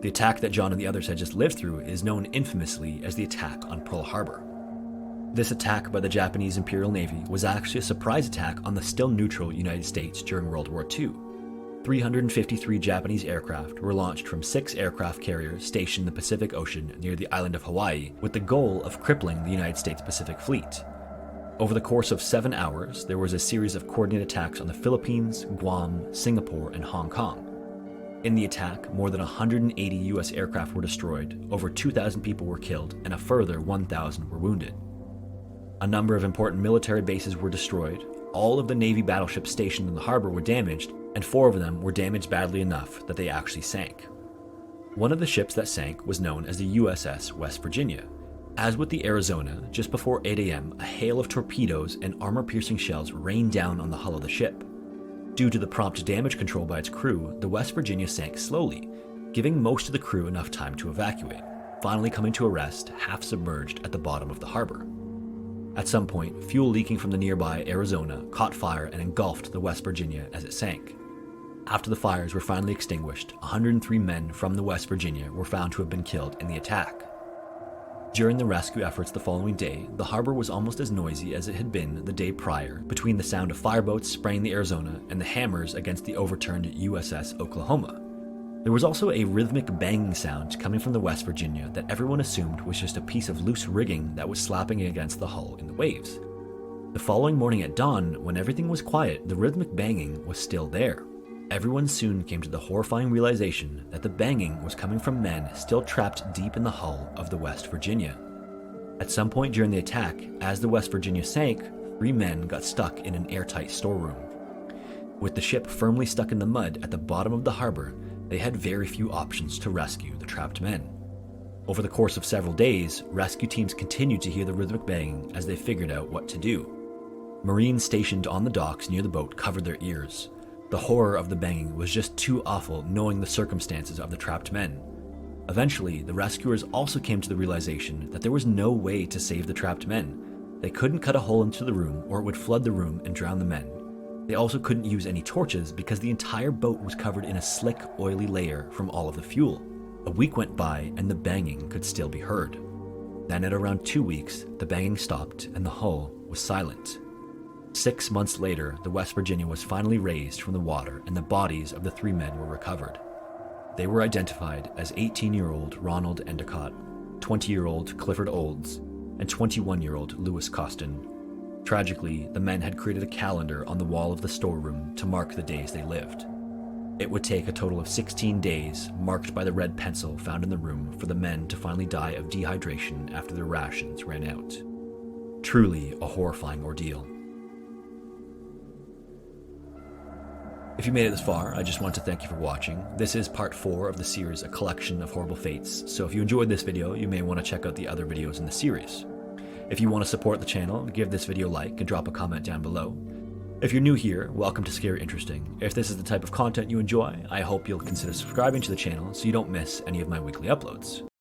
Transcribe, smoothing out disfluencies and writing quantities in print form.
The attack that John and the others had just lived through is known infamously as the attack on Pearl Harbor. This attack by the Japanese Imperial Navy was actually a surprise attack on the still neutral United States during World War II. 353 Japanese aircraft were launched from 6 aircraft carriers stationed in the Pacific Ocean near the island of Hawaii, with the goal of crippling the United States Pacific Fleet. Over the course of 7 hours, there was a series of coordinated attacks on the Philippines, Guam, Singapore, and Hong Kong. In the attack, more than 180 US aircraft were destroyed, over 2,000 people were killed, and a further 1,000 were wounded. A number of important military bases were destroyed, all of the Navy battleships stationed in the harbor were damaged, and 4 of them were damaged badly enough that they actually sank. One of the ships that sank was known as the USS West Virginia. As with the Arizona, just before 8 a.m., a hail of torpedoes and armor-piercing shells rained down on the hull of the ship. Due to the prompt damage control by its crew, the West Virginia sank slowly, giving most of the crew enough time to evacuate, finally coming to a rest half submerged at the bottom of the harbor. At some point, fuel leaking from the nearby Arizona caught fire and engulfed the West Virginia as it sank. After the fires were finally extinguished, 103 men from the West Virginia were found to have been killed in the attack. During the rescue efforts the following day, the harbor was almost as noisy as it had been the day prior, between the sound of fireboats spraying the Arizona and the hammers against the overturned USS Oklahoma. There was also a rhythmic banging sound coming from the West Virginia that everyone assumed was just a piece of loose rigging that was slapping against the hull in the waves. The following morning at dawn, when everything was quiet, the rhythmic banging was still there. Everyone soon came to the horrifying realization that the banging was coming from men still trapped deep in the hull of the West Virginia. At some point during the attack, as the West Virginia sank, 3 men got stuck in an airtight storeroom. With the ship firmly stuck in the mud at the bottom of the harbor, they had very few options to rescue the trapped men. Over the course of several days, rescue teams continued to hear the rhythmic banging as they figured out what to do. Marines stationed on the docks near the boat covered their ears. The horror of the banging was just too awful knowing the circumstances of the trapped men. Eventually, the rescuers also came to the realization that there was no way to save the trapped men. They couldn't cut a hole into the room or it would flood the room and drown the men. They also couldn't use any torches because the entire boat was covered in a slick, oily layer from all of the fuel. A week went by and the banging could still be heard. Then at around 2 weeks, the banging stopped and the hull was silent. 6 months later, the West Virginia was finally raised from the water and the bodies of the 3 men were recovered. They were identified as 18-year-old Ronald Endicott, 20-year-old Clifford Olds, and 21-year-old Lewis Costin. Tragically, the men had created a calendar on the wall of the storeroom to mark the days they lived. It would take a total of 16 days, marked by the red pencil found in the room, for the men to finally die of dehydration after their rations ran out. Truly a horrifying ordeal. If you made it this far, I just want to thank you for watching. This is part 4 of the series, A Collection of Horrible Fates, so if you enjoyed this video, you may want to check out the other videos in the series. If you want to support the channel, give this video a like and drop a comment down below. If you're new here, welcome to Scary Interesting. If this is the type of content you enjoy, I hope you'll consider subscribing to the channel so you don't miss any of my weekly uploads.